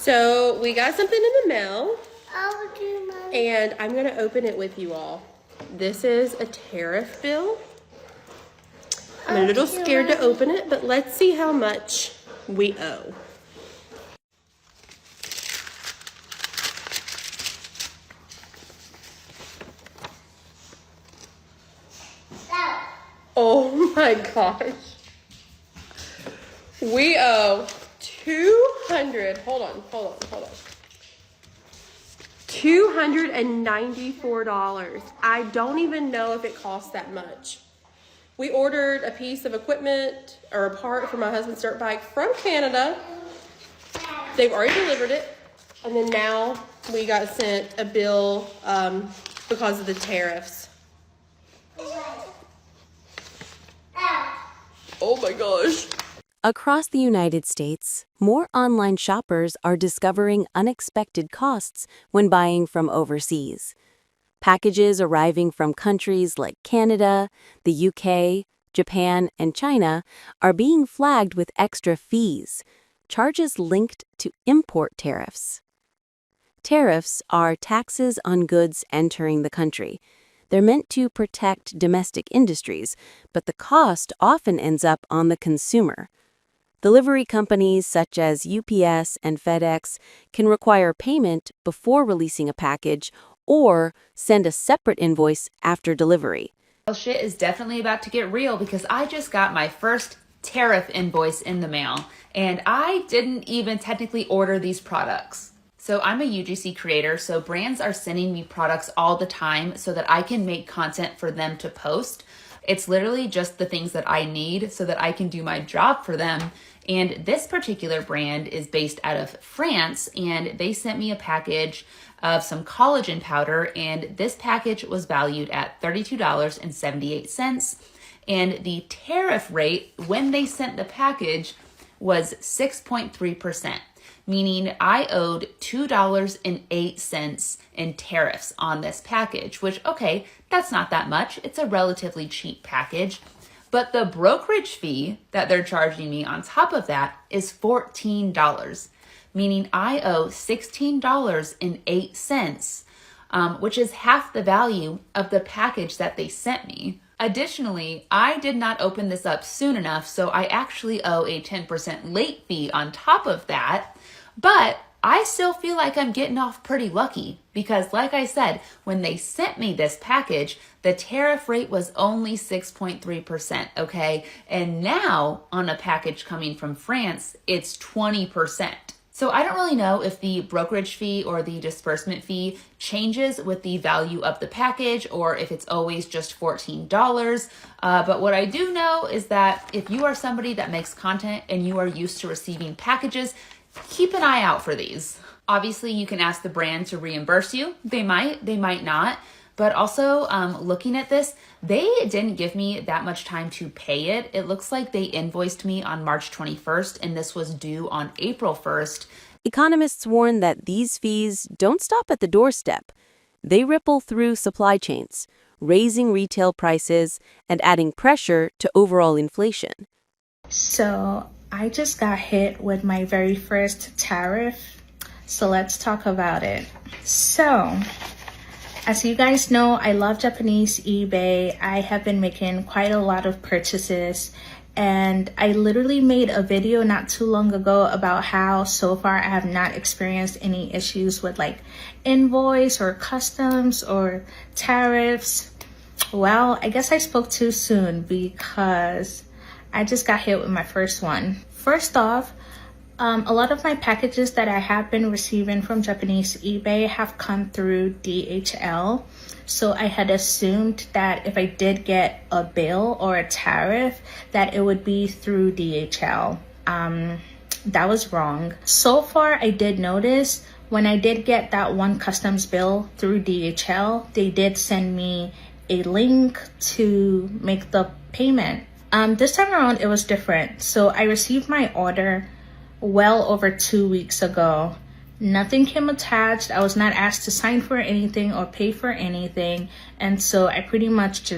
So we got something in the mail, and I'm gonna open it with you all. This is a tariff bill. I'm a little scared to open it, but let's see how much we owe. Oh my gosh. We owe $294. I don't even know if it costs that much. We ordered a piece of equipment or a part for my husband's dirt bike from Canada. They've already delivered it. And then now we got sent a bill because of the tariffs. Oh my gosh. Across the United States, more online shoppers are discovering unexpected costs when buying from overseas. Packages arriving from countries like Canada, the UK, Japan, and China are being flagged with extra fees, charges linked to import tariffs. Tariffs are taxes on goods entering the country. They're meant to protect domestic industries, but the cost often ends up on the consumer. Delivery companies such as UPS and FedEx can require payment before releasing a package or send a separate invoice after delivery. Well, shit is definitely about to get real because I just got my first tariff invoice in the mail, and I didn't even technically order these products. So I'm a UGC creator, so brands are sending me products all the time so that I can make content for them to post. It's literally just the things that I need so that I can do my job for them. And this particular brand is based out of France, and they sent me a package of some collagen powder, and this package was valued at $32.78. And the tariff rate when they sent the package was 6.3%, meaning I owed $2.08 in tariffs on this package, which, okay, that's not that much. It's a relatively cheap package. But the brokerage fee that they're charging me on top of that is $14, meaning I owe $16.08, which is half the value of the package that they sent me. Additionally, I did not open this up soon enough, so I actually owe a 10% late fee on top of that. But I still feel like I'm getting off pretty lucky because, like I said, when they sent me this package, the tariff rate was only 6.3%, okay? And now on a package coming from France, it's 20%. So I don't really know if the brokerage fee or the disbursement fee changes with the value of the package or if it's always just $14. But what I do know is that if you are somebody that makes content and you are used to receiving packages, keep an eye out for these. Obviously, you can ask the brand to reimburse you. They might not. But also, looking at this, they didn't give me that much time to pay it. It looks like they invoiced me on March 21st, and this was due on April 1st. Economists warn that these fees don't stop at the doorstep. They ripple through supply chains, raising retail prices and adding pressure to overall inflation. So I just got hit with my very first tariff. So let's talk about it. So, as you guys know, I love Japanese eBay. I have been making quite a lot of purchases, and I literally made a video not too long ago about how so far I have not experienced any issues with like invoice or customs or tariffs. Well, I guess I spoke too soon because I just got hit with my first one. First off, a lot of my packages that I have been receiving from Japanese eBay have come through DHL. So I had assumed that if I did get a bill or a tariff, that it would be through DHL. That was wrong. So far, I did notice when I did get that one customs bill through DHL, they did send me a link to make the payment. This time around, it was different. So I received my order well over 2 weeks ago. Nothing came attached. I was not asked to sign for anything or pay for anything. And so I pretty much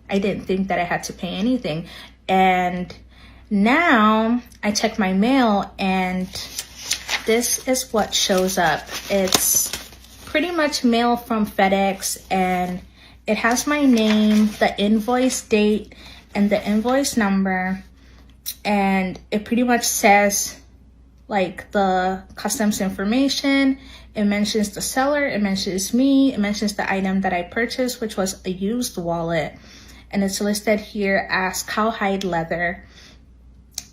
I didn't think that I had to pay anything. And now I checked my mail, and this is what shows up. It's pretty much mail from FedEx, and it has my name, the invoice date, and the invoice number. And it pretty much says like the customs information. It mentions the seller, it mentions me, it mentions the item that I purchased, which was a used wallet. And it's listed here as cowhide leather.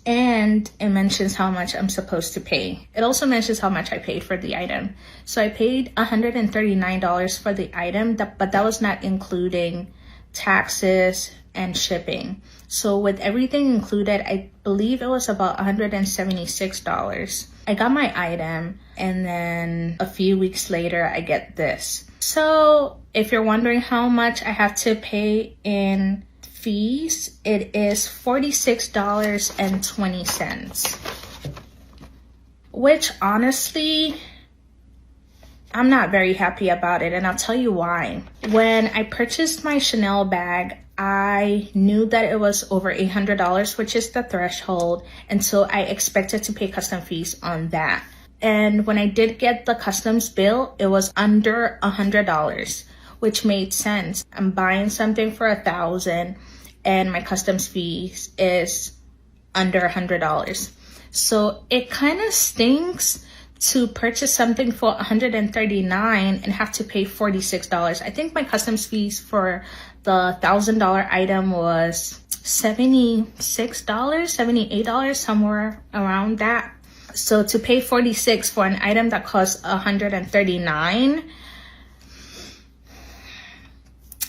And it mentions how much I'm supposed to pay. It also mentions how much I paid for the item. So I paid $139 for the item, but that was not including taxes and shipping. So with everything included, I believe it was about $176. I got my item, and then a few weeks later, I get this. So if you're wondering how much I have to pay in fees, it is $46.20. Which honestly, I'm not very happy about it, and I'll tell you why. When I purchased my Chanel bag, I knew that it was over $800, which is the threshold, and so I expected to pay custom fees on that. And when I did get the customs bill, it was under $100, which made sense. I'm buying something for $1,000, and my customs fees is under $100. So it kind of stinks to purchase something for $139 and have to pay $46. I think my customs fees for the $1,000 item was $76, $78, somewhere around that. So to pay $46 for an item that costs $139,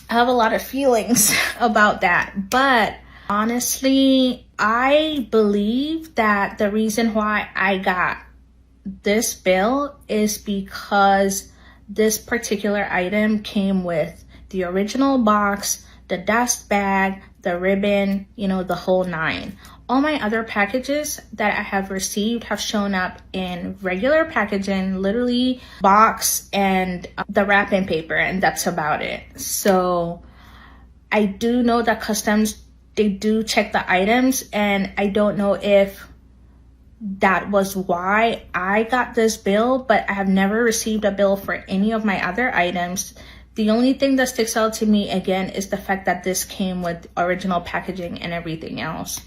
I have a lot of feelings about that. But honestly, I believe that the reason why I got this bill is because this particular item came with the original box, the dust bag, the ribbon, the whole nine. All my other packages that I have received have shown up in regular packaging, literally box and the wrapping paper, and that's about it. So I do know that customs, they do check the items, and I don't know if that was why I got this bill, but I have never received a bill for any of my other items. The only thing that sticks out to me again is the fact that this came with original packaging and everything else.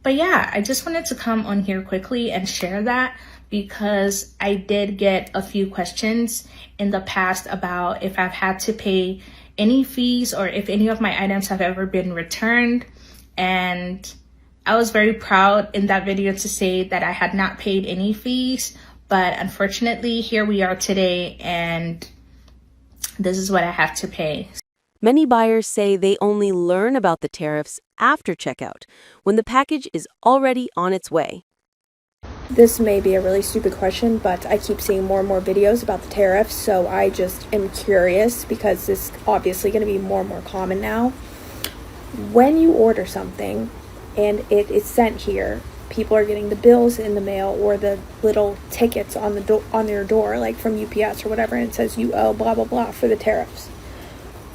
But yeah, I just wanted to come on here quickly and share that, because I did get a few questions in the past about if I've had to pay any fees or if any of my items have ever been returned. And I was very proud in that video to say that I had not paid any fees, but unfortunately here we are today, and this is what I have to pay. Many buyers say they only learn about the tariffs after checkout, when the package is already on its way. This may be a really stupid question, but I keep seeing more and more videos about the tariffs, so I just am curious because this is obviously going to be more and more common now. When you order something and it is sent here, people are getting the bills in the mail or the little tickets on the on their door, like from UPS or whatever, and it says you owe blah blah blah for the tariffs.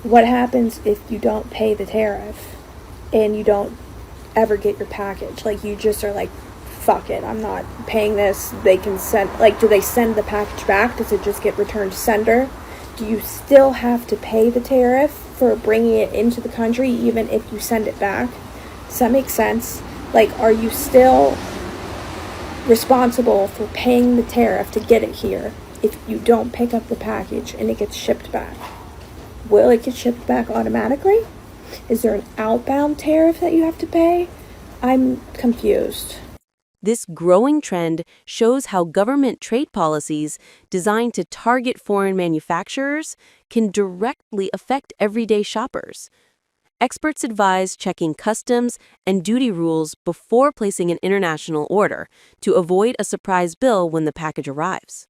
What happens if you don't pay the tariff and you don't ever get your package? Like, you just are like, fuck it, I'm not paying this. They can send, like, do they send the package back? Does it just get returned to sender? Do you still have to pay the tariff for bringing it into the country even if you send it back? Does that make sense? Like, are you still responsible for paying the tariff to get it here if you don't pick up the package and it gets shipped back? Will it get shipped back automatically? Is there an outbound tariff that you have to pay? I'm confused. This growing trend shows how government trade policies designed to target foreign manufacturers can directly affect everyday shoppers. Experts advise checking customs and duty rules before placing an international order to avoid a surprise bill when the package arrives.